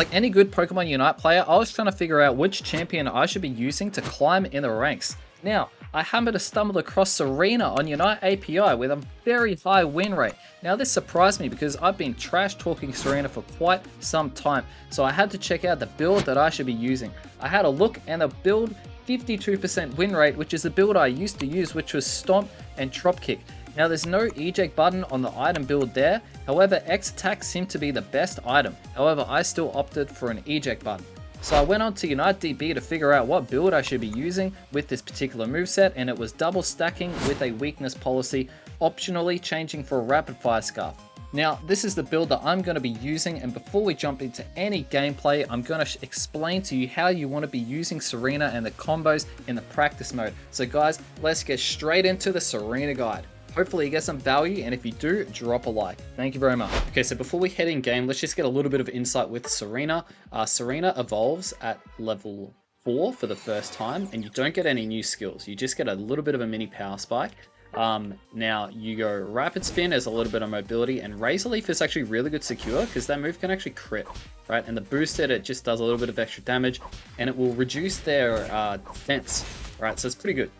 Like any good Pokemon Unite player, I was trying to figure out which champion I should be using to climb in the ranks. Now, I happened to stumble across Tsareena on Unite API with a very high win rate. Now this surprised me because I've been trash talking Tsareena for quite some time, so I had to check out the build that I should be using. I had a look and the build 52% win rate, which is the build I used to use, which was Stomp and TROP Kick. Now there's no eject button on the item build there, however X attack seemed to be the best item, however I still opted for an eject button. So I went on to Unite DB to figure out what build I should be using with this particular moveset, and it was double stacking with a weakness policy, optionally changing for a rapid fire scarf. Now this is the build that I'm going to be using, and before we jump into any gameplay, I'm going to explain to you how you want to be using Tsareena and the combos in the practice mode. So guys, let's get straight into the Tsareena guide. Hopefully you get some value, and if you do, drop a like. Thank you very much. Okay, so before we head in game, let's just get a little bit of insight with Tsareena. Tsareena evolves at level 4 for the first time, and you don't get any new skills. You just get a little bit of a mini power spike. Now you go Rapid Spin as a little bit of mobility, and Razor Leaf is actually really good secure because that move can actually crit, right? And the boosted, it just does a little bit of extra damage, and it will reduce their defense, right? So it's pretty good.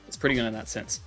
It's pretty good in that sense.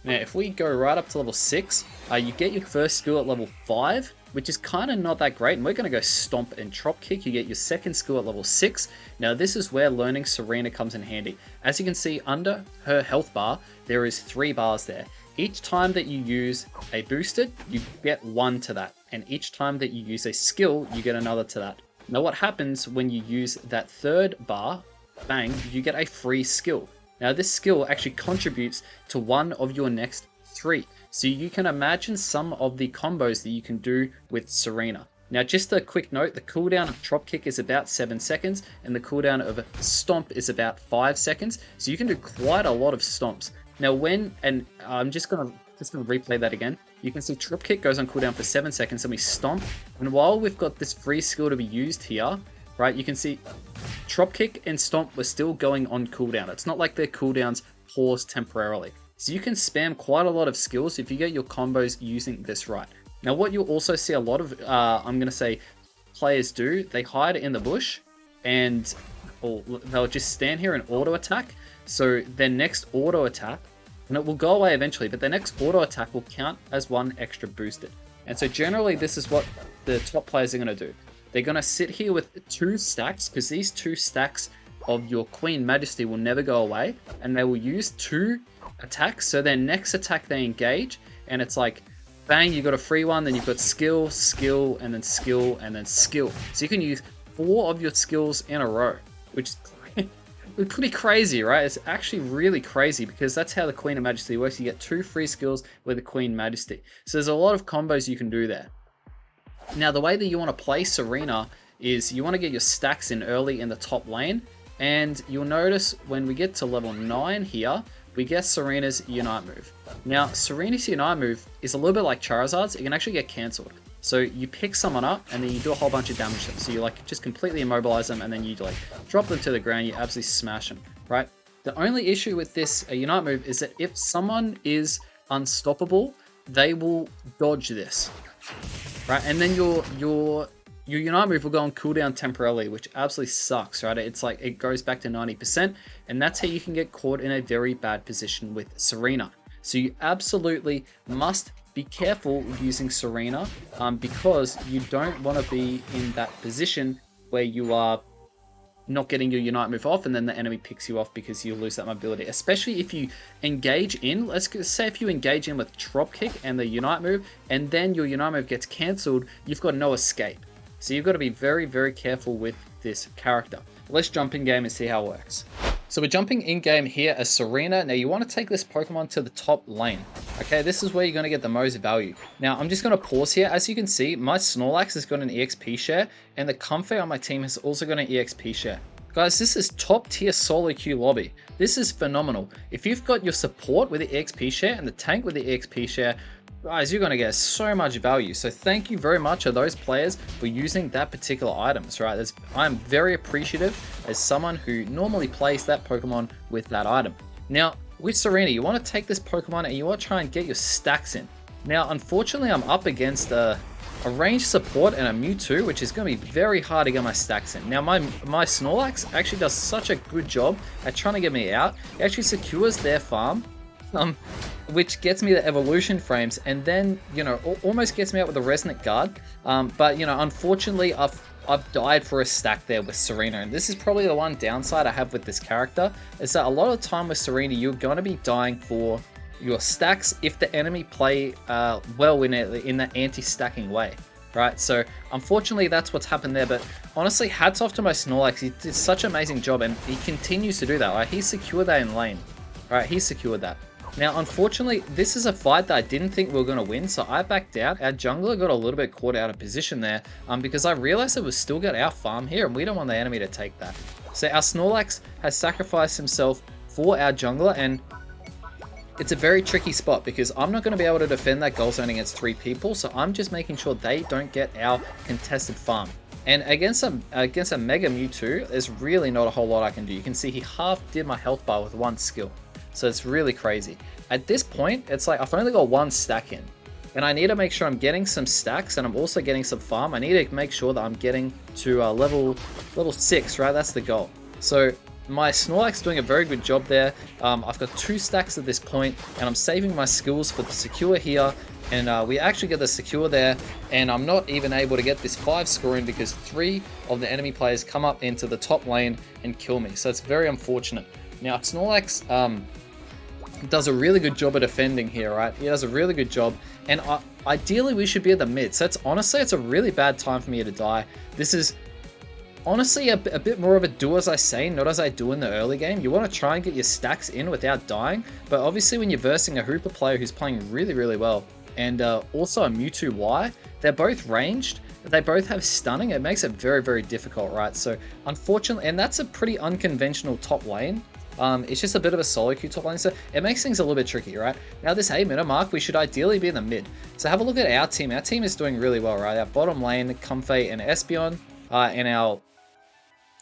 Now, if we go right up to level 6, you get your first skill at level 5, which is kind of not that great, and we're going to go Stomp and TROP Kick. You get your second skill at level 6. Now, this is where learning Tsareena comes in handy. As you can see, under her health bar, there is 3 bars there. Each time that you use a boosted, you get 1 to that, and each time that you use a skill, you get another to that. Now, what happens when you use that 3rd bar, bang, you get a free skill. Now this skill actually contributes to one of your next 3. So you can imagine some of the combos that you can do with Tsareena. Now just a quick note, the cooldown of TROP Kick is about 7 seconds and the cooldown of Stomp is about 5 seconds. So you can do quite a lot of stomps. Now and I'm just gonna replay that again. You can see TROP Kick goes on cooldown for 7 seconds and we Stomp. And while we've got this free skill to be used here, right, you can see TROP Kick and Stomp were still going on cooldown. It's not like their cooldowns pause temporarily. So you can spam quite a lot of skills if you get your combos using this right. Now what you'll also see a lot of, I'm going to say, players do, they hide in the bush and they'll just stand here and auto attack. So their next auto attack, and it will go away eventually, but their next auto attack will count as 1 extra boosted. And so generally this is what the top players are going to do. They're going to sit here with 2 stacks, because these 2 stacks of your Queen Majesty will never go away, and they will use 2 attacks. So their next attack they engage, and it's like, bang, you got a free one, then you've got skill, skill, and then skill, and then skill. So you can use 4 of your skills in a row, which is pretty crazy, right? It's actually really crazy because that's how the Queen of Majesty works. You get 2 free skills with the Queen Majesty. So there's a lot of combos you can do there. Now the way that you want to play Tsareena is you want to get your stacks in early in the top lane, and you'll notice when we get to level 9 here, we get Tsareena's Unite move. Now Tsareena's Unite move is a little bit like Charizard's. It can actually get cancelled. So you pick someone up and then you do a whole bunch of damage to them. So you like just completely immobilize them and then you like drop them to the ground, you absolutely smash them, right? The only issue with this Unite move is that if someone is unstoppable, they will dodge this. Right, and then your Unite move will go on cooldown temporarily, which absolutely sucks, right? It's like it goes back to 90%, and that's how you can get caught in a very bad position with Tsareena. So you absolutely must be careful using Tsareena because you don't want to be in that position where you are not getting your Unite move off and then the enemy picks you off because you lose that mobility. Especially if you engage in, let's say if you engage in with TROP Kick and the Unite move and then your Unite move gets cancelled, you've got no escape. So you've got to be very, very careful with this character. Let's jump in game and see how it works. So we're jumping in game here as Tsareena. Now you want to take this Pokemon to the top lane. Okay, this is where you're going to get the most value. Now I'm just going to pause here. As you can see, my Snorlax has got an EXP share and the Comfey on my team has also got an EXP share. Guys, this is top tier solo queue lobby. This is phenomenal. If you've got your support with the EXP share and the tank with the EXP share, guys, you're going to get so much value. So thank you very much to those players for using that particular items, right? I'm very appreciative as someone who normally plays that Pokemon with that item. Now, with Tsareena, you want to take this Pokemon and you want to try and get your stacks in. Now, unfortunately, I'm up against a ranged support and a Mewtwo, which is going to be very hard to get my stacks in. Now my Snorlax actually does such a good job at trying to get me out. It actually secures their farm, which gets me the evolution frames, and then, you know, almost gets me out with the Resonant Guard. But, you know, unfortunately, I've died for a stack there with Tsareena, and this is probably the one downside I have with this character, is that a lot of the time with Tsareena, you're going to be dying for your stacks if the enemy play well in that anti-stacking way, right? So unfortunately that's what's happened there, but honestly, hats off to my Snorlax. He did such an amazing job, and he continues to do that. Right? He secured that in lane, right? He secured that. Now unfortunately, this is a fight that I didn't think we were going to win, so I backed out. Our jungler got a little bit caught out of position there, because I realized it was still got our farm here, and we don't want the enemy to take that. So our Snorlax has sacrificed himself for our jungler, and it's a very tricky spot because I'm not going to be able to defend that goal zone against 3 people, so I'm just making sure they don't get our contested farm. And against a Mega Mewtwo, there's really not a whole lot I can do. You can see he half did my health bar with 1 skill, so it's really crazy. At this point, it's like I've only got 1 stack in, and I need to make sure I'm getting some stacks, and I'm also getting some farm. I need to make sure that I'm getting to level 6, right? That's the goal. So my Snorlax doing a very good job there. I've got 2 stacks at this point, and I'm saving my skills for the secure here, and we actually get the secure there, and I'm not even able to get this 5 score in because 3 of the enemy players come up into the top lane and kill me, so it's very unfortunate. Now Snorlax does a really good job of defending here, right? He does a really good job, and ideally we should be at the mid, so it's a really bad time for me to die. This is honestly a bit more of a do as I say, not as I do in the early game. You want to try and get your stacks in without dying, but obviously when you're versing a Hooper player who's playing really, really well, and also a Mewtwo Y, they're both ranged, they both have stunning, it makes it very, very difficult, right? So unfortunately, and that's a pretty unconventional top lane. It's just a bit of a solo queue top lane, so it makes things a little bit tricky, right? Now this 8-minute mark, we should ideally be in the mid. So have a look at our team. Our team is doing really well, right? Our bottom lane, Comfey and Espeon, and our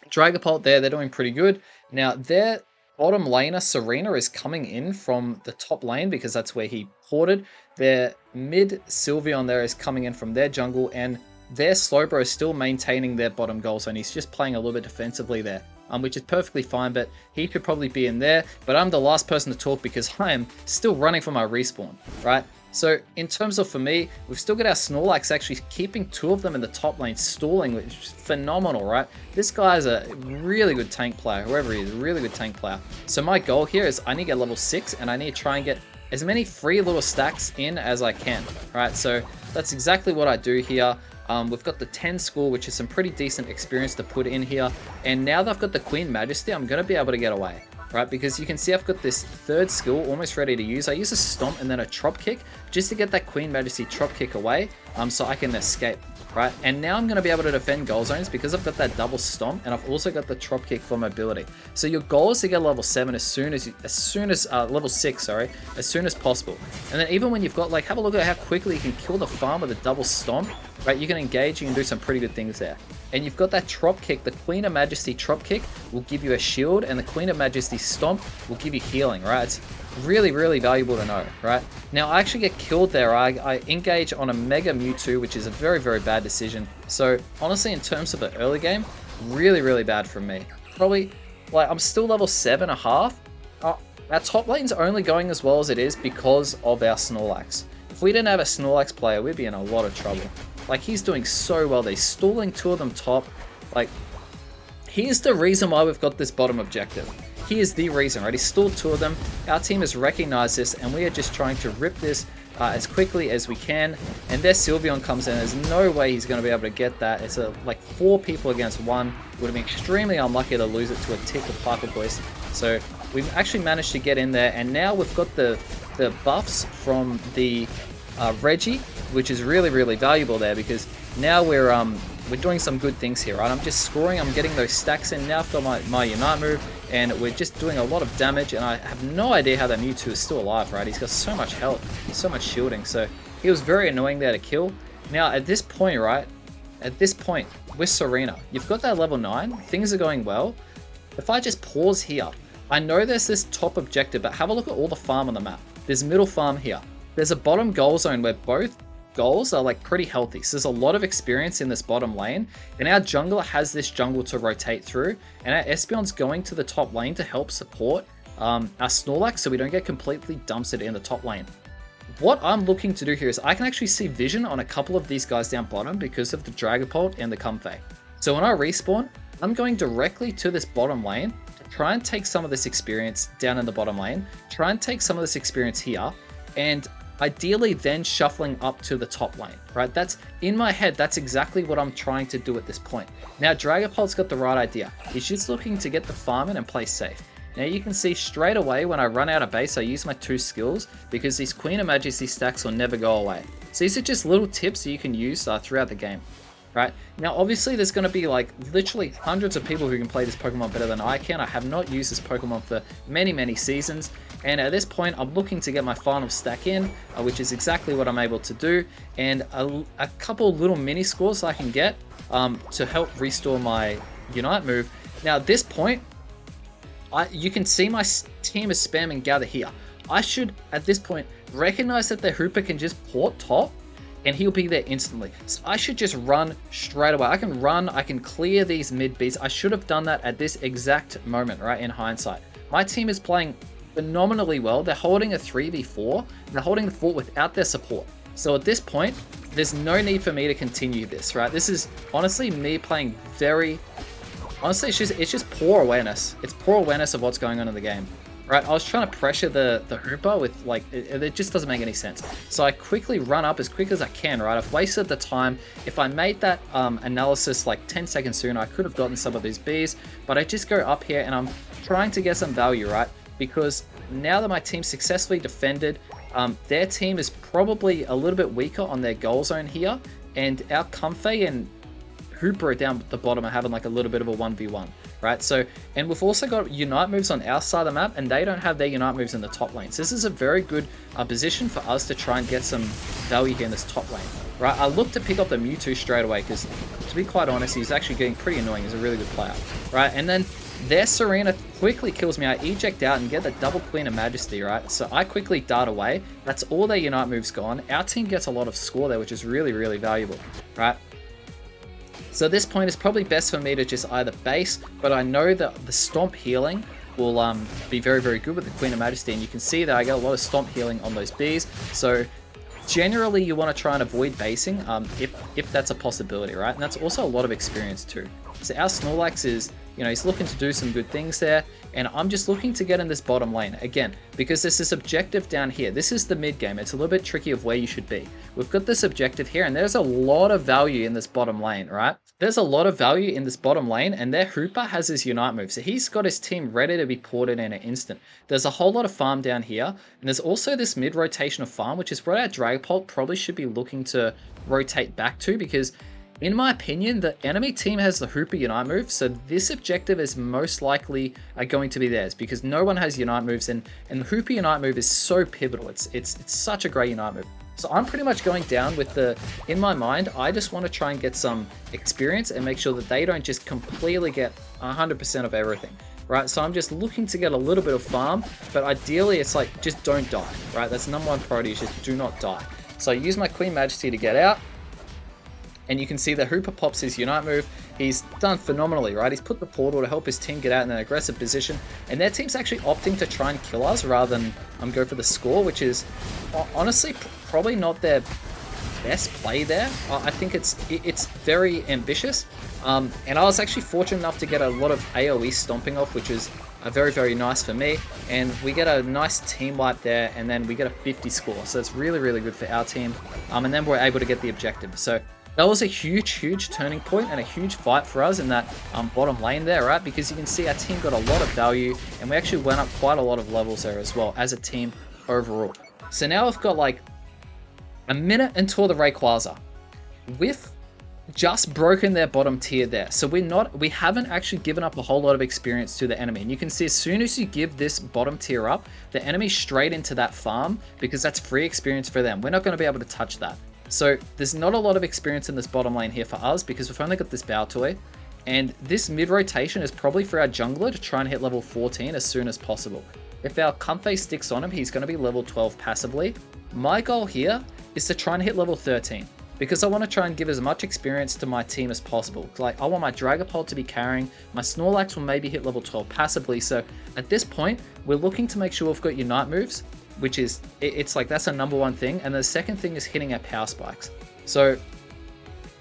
Dragapult there, they're doing pretty good. Now their bottom laner, Tsareena, is coming in from the top lane because that's where he ported. Their mid, Sylveon there, is coming in from their jungle, and their Slowbro is still maintaining their bottom goal zone. He's just playing a little bit defensively there, which is perfectly fine, but he could probably be in there. But I'm the last person to talk because I am still running for my respawn, right? So in terms of, for me, we've still got our Snorlax actually keeping 2 of them in the top lane, stalling, which is phenomenal, right? This guy is a really good tank player, whoever he is, a really good tank player. So my goal here is I need to get level 6, and I need to try and get as many free little stacks in as I can, right? So that's exactly what I do here. We've got the 10 score, which is some pretty decent experience to put in here. And now that I've got the Queen Majesty, I'm going to be able to get away, right? Because you can see I've got this 3rd skill almost ready to use. I use a Stomp and then a Trop Kick just to get that Queen Majesty Trop Kick away, so I can escape, right? And now I'm going to be able to defend goal zones because I've got that double Stomp, and I've also got the Trop Kick for mobility. So your goal is to get level 7 as soon as level 6, sorry, as soon as possible. And then even when you've got, like, have a look at how quickly you can kill the farm with a double Stomp, right? You can engage, you can do some pretty good things there. And you've got that Trop Kick. The Queen of Majesty Trop Kick will give you a shield, and the Queen of Majesty Stomp will give you healing, right? It's really, really valuable to know, right? Now, I actually get killed there. I engage on a Mega Mewtwo, which is a very, very bad decision. So, honestly, in terms of the early game, really, really bad from me. Probably, like, I'm still level 7.5. Our top lane's only going as well as it is because of our Snorlax. If we didn't have a Snorlax player, we'd be in a lot of trouble. Like, he's doing so well. They're stalling 2 of them top. Like, here's the reason why we've got this bottom objective. He is the reason, right? He stalled 2 of them. Our team has recognized this, and we are just trying to rip this as quickly as we can. And their Sylveon comes in. There's no way he's going to be able to get that. It's like 4 people against 1. Would have been extremely unlucky to lose it to a tick of Piper Voice. So we've actually managed to get in there, and now we've got the buffs from the Reggie, which is really, really valuable there because now we're doing some good things here, right? I'm just scoring, I'm getting those stacks in. Now I've got my Unite move, and we're just doing a lot of damage, and I have no idea how that Mewtwo is still alive, right? He's got so much health, so much shielding, so he was very annoying there to kill. Now at this point, right, with Tsareena, you've got that level 9, things are going well. If I just pause here, I know there's this top objective, but have a look at all the farm on the map. There's middle farm here. There's a bottom goal zone where both goals are like pretty healthy. So there's a lot of experience in this bottom lane, and our jungler has this jungle to rotate through, and our Espeon's going to the top lane to help support our Snorlax so we don't get completely dumpstered in the top lane. What I'm looking to do here is I can actually see vision on a couple of these guys down bottom because of the Dragapult and the Comfey. So when I respawn, I'm going directly to this bottom lane to try and take some of this experience down in the bottom lane, try and take some of this experience here, and ideally then shuffling up to the top lane, right? That's in my head, that's exactly what I'm trying to do at this point. Now Dragapult's got the right idea. He's just looking to get the farm in and play safe. Now you can see straight away when I run out of base, I use my 2 skills because these Queen of Majesty stacks will never go away. So these are just little tips that you can use throughout the game. Right? Now, obviously, there's going to be like literally hundreds of people who can play this Pokemon better than I can. I have not used this Pokemon for many, many seasons. And at this point, I'm looking to get my final stack in, which is exactly what I'm able to do. And a couple little mini scores I can get to help restore my Unite move. Now, at this point, you can see my team is spamming Gather here. I should, at this point, recognize that the Hooper can just port top and he'll be there instantly. So I should just run straight away. I can run, I can clear these mid beats. I should have done that at this exact moment, right, in hindsight. My team is playing phenomenally well. They're holding a 3v4. They're holding the fort without their support. So at this point, there's no need for me to continue this, right? This is honestly me playing very... Honestly, it's just poor awareness. It's poor awareness of what's going on in the game. Right, I was trying to pressure the Hooper with like, it just doesn't make any sense. So I quickly run up as quick as I can, right? I've wasted the time. If I made that analysis like 10 seconds sooner, I could have gotten some of these Bs, but I just go up here and I'm trying to get some value, right? Because now that my team successfully defended, their team is probably a little bit weaker on their goal zone here, and our Comfey and Hooper down the bottom are having like a little bit of a 1v1, right? So, and we've also got Unite moves on our side of the map, and they don't have their Unite moves in the top lane. So this is a very good position for us to try and get some value here in this top lane, right? I look to pick up the Mewtwo straight away because, to be quite honest, he's actually getting pretty annoying. He's a really good player, right? And then their Tsareena quickly kills me. I eject out and get the double Queen of Majesty, right? So I quickly dart away. That's all their Unite moves gone. Our team gets a lot of score there, which is really, really valuable, right? So at this point, it's probably best for me to just either base, but I know that the Stomp healing will be very, very good with the Queen of Majesty, and you can see that I get a lot of Stomp healing on those Bs. So generally, you want to try and avoid basing if that's a possibility, right? And that's also a lot of experience too. So our Snorlax is, you know, he's looking to do some good things there, and I'm just looking to get in this bottom lane again because there's this objective down here. This is the mid game. It's a little bit tricky of where you should be. We've got this objective here, and there's a lot of value in this bottom lane, right? There's a lot of value in this bottom lane, and their Hooper has his Unite move, so he's got his team ready to be ported in an instant. There's a whole lot of farm down here, and there's also this mid rotation of farm, which is what our Dragapult probably should be looking to rotate back to, because in my opinion, the enemy team has the Hooper Unite move, so this objective is most likely going to be theirs because no one has Unite moves, and the Hooper Unite move is so pivotal. It's such a great Unite move. So I'm pretty much going down with in my mind, I just want to try and get some experience and make sure that they don't just completely get 100% of everything, right? So I'm just looking to get a little bit of farm, but ideally it's like, just don't die, right? That's number one priority, is just do not die. So I use my Queen Majesty to get out. And you can see that Hooper pops his Unite move. He's done phenomenally, right? He's put the portal to help his team get out in an aggressive position. And their team's actually opting to try and kill us rather than go for the score, which is honestly probably not their best play there. I think it's very ambitious. And I was actually fortunate enough to get a lot of AoE stomping off, which is very, very nice for me. And we get a nice team wipe there, and then we get a 50 score. So it's really, really good for our team. And then we're able to get the objective. So that was a huge, huge turning point and a huge fight for us in that bottom lane there, right? Because you can see our team got a lot of value, and we actually went up quite a lot of levels there as well as a team overall. So now we've got like a minute until the Rayquaza. We've just broken their bottom tier there. So we haven't actually given up a whole lot of experience to the enemy. And you can see as soon as you give this bottom tier up, the enemy's straight into that farm because that's free experience for them. We're not going to be able to touch that. So there's not a lot of experience in this bottom lane here for us because we've only got this Baltoy, and this mid rotation is probably for our jungler to try and hit level 14 as soon as possible. If our Comfey sticks on him, he's going to be level 12 passively. My goal here is to try and hit level 13. Because I want to try and give as much experience to my team as possible. Like, I want my Dragapult to be carrying, my Snorlax will maybe hit level 12 passively, so at this point, we're looking to make sure we've got Unite moves, which is, it's like, that's a #1 thing, and the second thing is hitting our Power Spikes. So,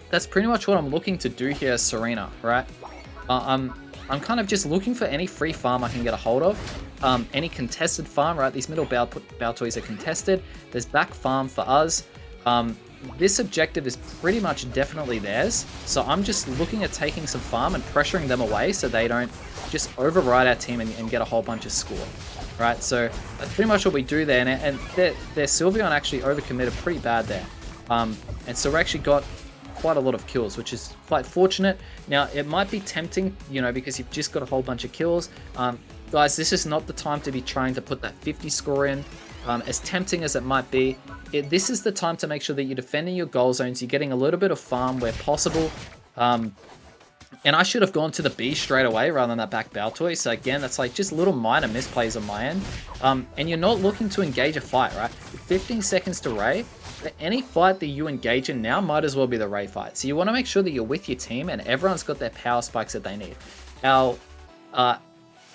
that's pretty much what I'm looking to do here as Tsareena, right? I'm kind of just looking for any free farm I can get a hold of, any contested farm, right? These middle Baltoys are contested, there's back farm for us, this objective is pretty much definitely theirs, so I'm just looking at taking some farm and pressuring them away so they don't just override our team and get a whole bunch of score, right? So that's pretty much what we do there, and their Sylveon actually overcommitted pretty bad there, and so we actually got quite a lot of kills, which is quite fortunate. Now, it might be tempting, you know, because you've just got a whole bunch of kills. Guys, this is not the time to be trying to put that 50 score in. As tempting as it might be, this is the time to make sure that you're defending your goal zones, you're getting a little bit of farm where possible. And I should have gone to the B straight away rather than that back Baltoy. So again, that's like just little minor misplays on my end. And you're not looking to engage a fight, right? 15 seconds to Ray. Any fight that you engage in now might as well be the Ray fight. So you want to make sure that you're with your team and everyone's got their power spikes that they need.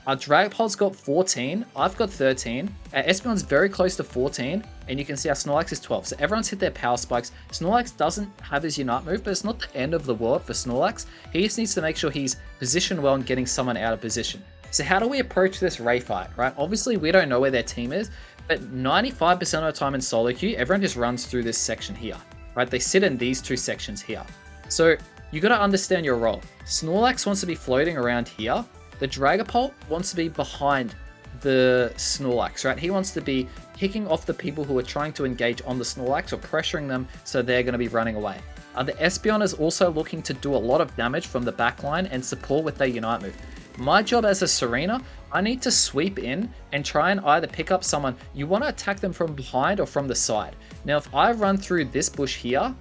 Our Dragapult's got 14, I've got 13, our Espeon's very close to 14, and you can see our Snorlax is 12. So everyone's hit their power spikes. Snorlax doesn't have his Unite move, but it's not the end of the world for Snorlax. He just needs to make sure he's positioned well and getting someone out of position. So how do we approach this Ray fight, right? Obviously, we don't know where their team is, but 95% of the time in solo queue, everyone just runs through this section here, right? They sit in these two sections here. So you got to understand your role. Snorlax wants to be floating around here. The Dragapult wants to be behind the Snorlax, right? He wants to be picking off the people who are trying to engage on the Snorlax or pressuring them so they're going to be running away. The Espeon is also looking to do a lot of damage from the backline and support with their Unite move. My job as a Tsareena, I need to sweep in and try and either pick up someone. You want to attack them from behind or from the side. Now, if I run through this bush here,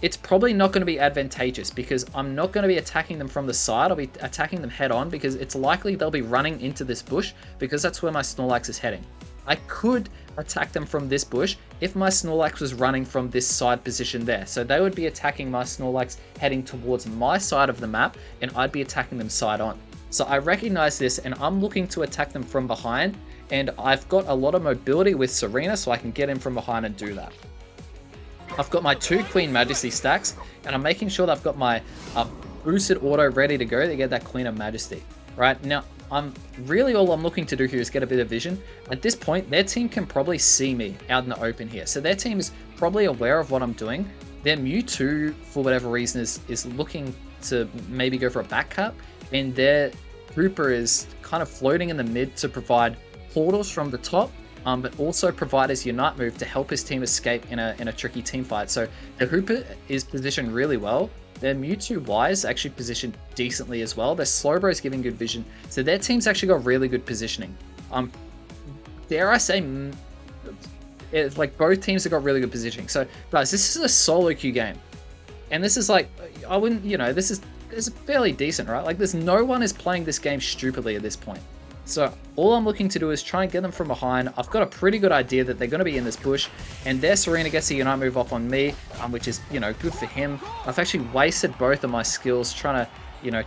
it's probably not going to be advantageous because I'm not going to be attacking them from the side. I'll be attacking them head on because it's likely they'll be running into this bush because that's where my Snorlax is heading. I could attack them from this bush if my Snorlax was running from this side position there. So they would be attacking my Snorlax heading towards my side of the map and I'd be attacking them side on. So I recognize this and I'm looking to attack them from behind, and I've got a lot of mobility with Tsareena so I can get in from behind and do that. I've got my 2 Queen Majesty stacks, and I'm making sure that I've got my boosted auto ready to go to get that Queen of Majesty. Right now, all I'm looking to do here is get a bit of vision. At this point, their team can probably see me out in the open here, so their team is probably aware of what I'm doing. Their Mewtwo, for whatever reason, is looking to maybe go for a back cap, and their Hooper is kind of floating in the mid to provide portals from the top. But also provide his Unite move to help his team escape in a tricky team fight. So the Hooper is positioned really well. Their Mewtwo Y is actually positioned decently as well. Their Slowbro is giving good vision. So their team's actually got really good positioning. Dare I say, it's like both teams have got really good positioning. So guys, this is a solo queue game. And this is like, I wouldn't, you know, this is fairly decent, right? Like there's no one is playing this game stupidly at this point. So all I'm looking to do is try and get them from behind. I've got a pretty good idea that they're going to be in this bush, and their Tsareena gets a Unite move off on me, which is, you know, good for him. I've actually wasted both of my skills trying to, you know,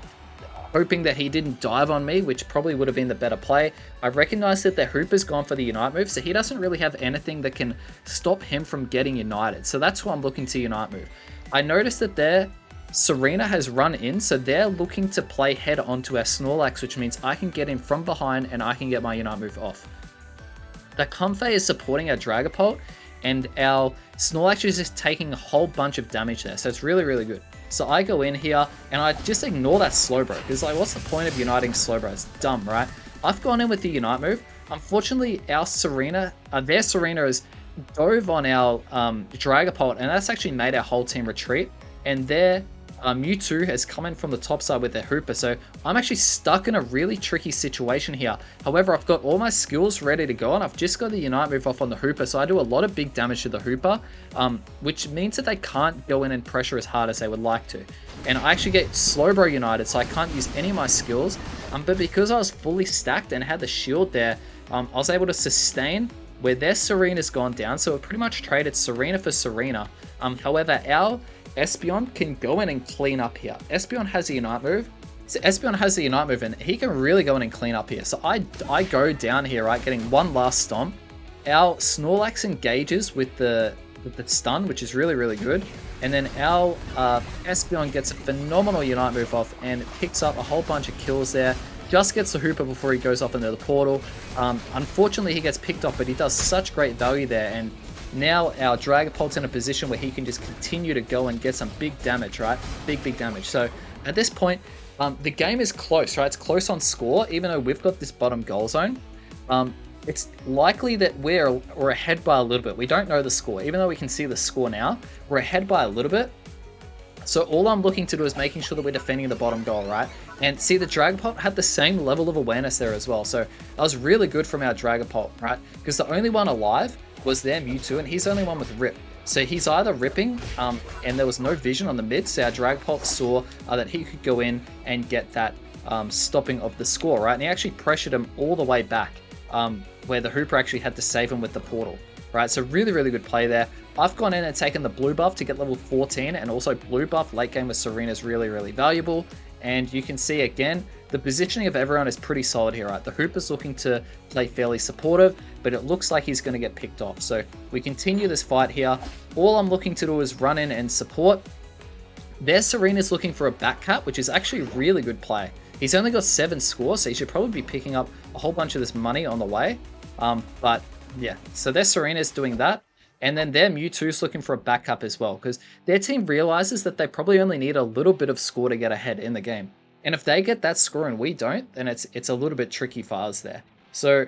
hoping that he didn't dive on me, which probably would have been the better play. I recognize that their Hooper's gone for the Unite move, so he doesn't really have anything that can stop him from getting United. So that's why I'm looking to Unite move. I noticed that their Tsareena has run in, so they're looking to play head onto our Snorlax, which means I can get in from behind and I can get my Unite move off. The Comfey is supporting our Dragapult, and our Snorlax is just taking a whole bunch of damage there, so it's really, really good. So I go in here, and I just ignore that Slowbro, because like, what's the point of uniting Slowbro? It's dumb, right? I've gone in with the Unite move. Unfortunately, our Tsareena, their Tsareena has dove on our Dragapult, and that's actually made our whole team retreat, and their Mewtwo has come in from the top side with their Hooper, so I'm actually stuck in a really tricky situation here. However, I've got all my skills ready to go, and I've just got the Unite move off on the Hooper, so I do a lot of big damage to the Hooper, which means that they can't go in and pressure as hard as they would like to. And I actually get Slowbro United, so I can't use any of my skills, but because I was fully stacked and had the shield there, I was able to sustain where their Tsarena's gone down, so it pretty much traded Tsareena for Tsareena. However, our Espeon can go in and clean up here. Espeon has the Unite move. So Espeon has the Unite move, and he can really go in and clean up here. So I go down here, right, getting one last Stomp. Our Snorlax engages with the stun, which is really, really good. And then our Espeon gets a phenomenal Unite move off and picks up a whole bunch of kills there. Just gets the Hooper before he goes off into the portal. Unfortunately, he gets picked off, but he does such great value there. And now our Dragapult's in a position where he can just continue to go and get some big damage, right? Big damage. So at this point, the game is close, right? It's close on score, even though we've got this bottom goal zone. It's likely that we're ahead by a little bit. We don't know the score. Even though we can see the score now, we're ahead by a little bit. So all I'm looking to do is making sure that we're defending the bottom goal, right? And see, the Dragapult had the same level of awareness there as well. So that was really good from our Dragapult, right? Because the only one alive was their Mewtwo, and he's the only one with Rip. So he's either ripping, and there was no vision on the mid, so our Dragapult saw that he could go in and get that stopping of the score, right? And he actually pressured him all the way back, where the Hooper actually had to save him with the portal, right? So really, really good play there. I've gone in and taken the blue buff to get level 14, and also blue buff late game with Tsareena is really, really valuable. And you can see again, the positioning of everyone is pretty solid here, right? The Hooper's looking to play fairly supportive, but it looks like he's going to get picked off. So we continue this fight here. All I'm looking to do is run in and support. Their Tsareena's looking for a back cap, which is actually a really good play. He's only got 7 scores, so he should probably be picking up a whole bunch of this money on the way. But yeah, so their Tsareena's doing that. And then their Mewtwo's looking for a backup as well, because their team realizes that they probably only need a little bit of score to get ahead in the game. And if they get that score and we don't, then it's a little bit tricky for us there. So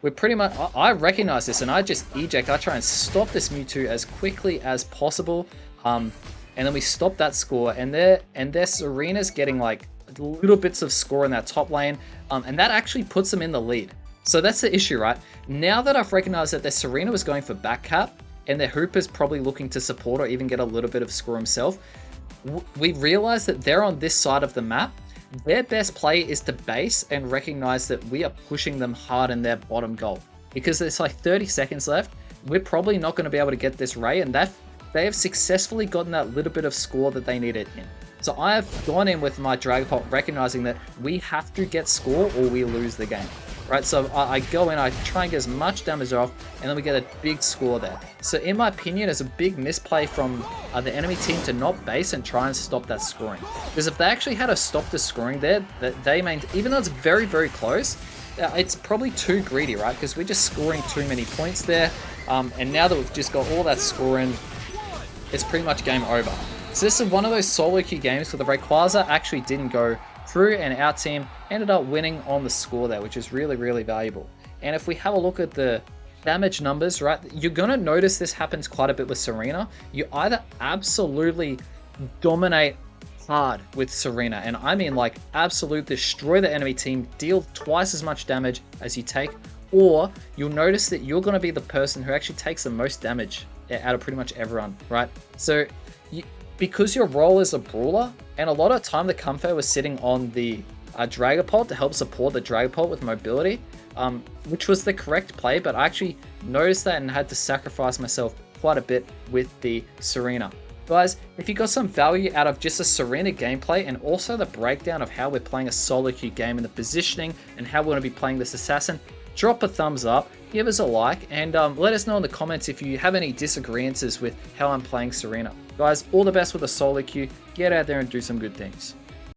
we're pretty much, I recognize this and I just eject. I try and stop this Mewtwo as quickly as possible. And then we stop that score, and their Tsarena's getting like little bits of score in that top lane. And that actually puts them in the lead. So that's the issue, right? Now that I've recognized that their Tsareena was going for back cap, and their Hooper's probably looking to support or even get a little bit of score himself, we realize that they're on this side of the map. Their best play is to base and recognize that we are pushing them hard in their bottom goal. Because there's like 30 seconds left, we're probably not going to be able to get this Ray, and they have successfully gotten that little bit of score that they needed in. So I have gone in with my Dragapult, recognizing that we have to get score or we lose the game. Right, so I go in, I try and get as much damage off, and then we get a big score there. So in my opinion, it's a big misplay from the enemy team to not base and try and stop that scoring. Because if they actually had to stop the scoring there, even though it's very, very close, it's probably too greedy, right? Because we're just scoring too many points there. And now that we've just got all that scoring, it's pretty much game over. So this is one of those solo queue games where the Rayquaza actually didn't go through, and our team ended up winning on the score there, which is really, really valuable. And if we have a look at the damage numbers, right, you're going to notice this happens quite a bit with Tsareena. You either absolutely dominate hard with Tsareena, and I mean like absolute destroy the enemy team, deal twice as much damage as you take, or you'll notice that you're going to be the person who actually takes the most damage out of pretty much everyone, right? So because your role is a brawler, and a lot of time the Comfort was sitting on the Dragapult to help support the Dragapult with mobility, which was the correct play, but I actually noticed that and had to sacrifice myself quite a bit with the Tsareena. Guys, if you got some value out of just a Tsareena gameplay and also the breakdown of how we're playing a solo queue game and the positioning and how we're going to be playing this assassin, drop a thumbs up, give us a like, and let us know in the comments if you have any disagreements with how I'm playing Tsareena. Guys, all the best with the solo queue. Get out there and do some good things.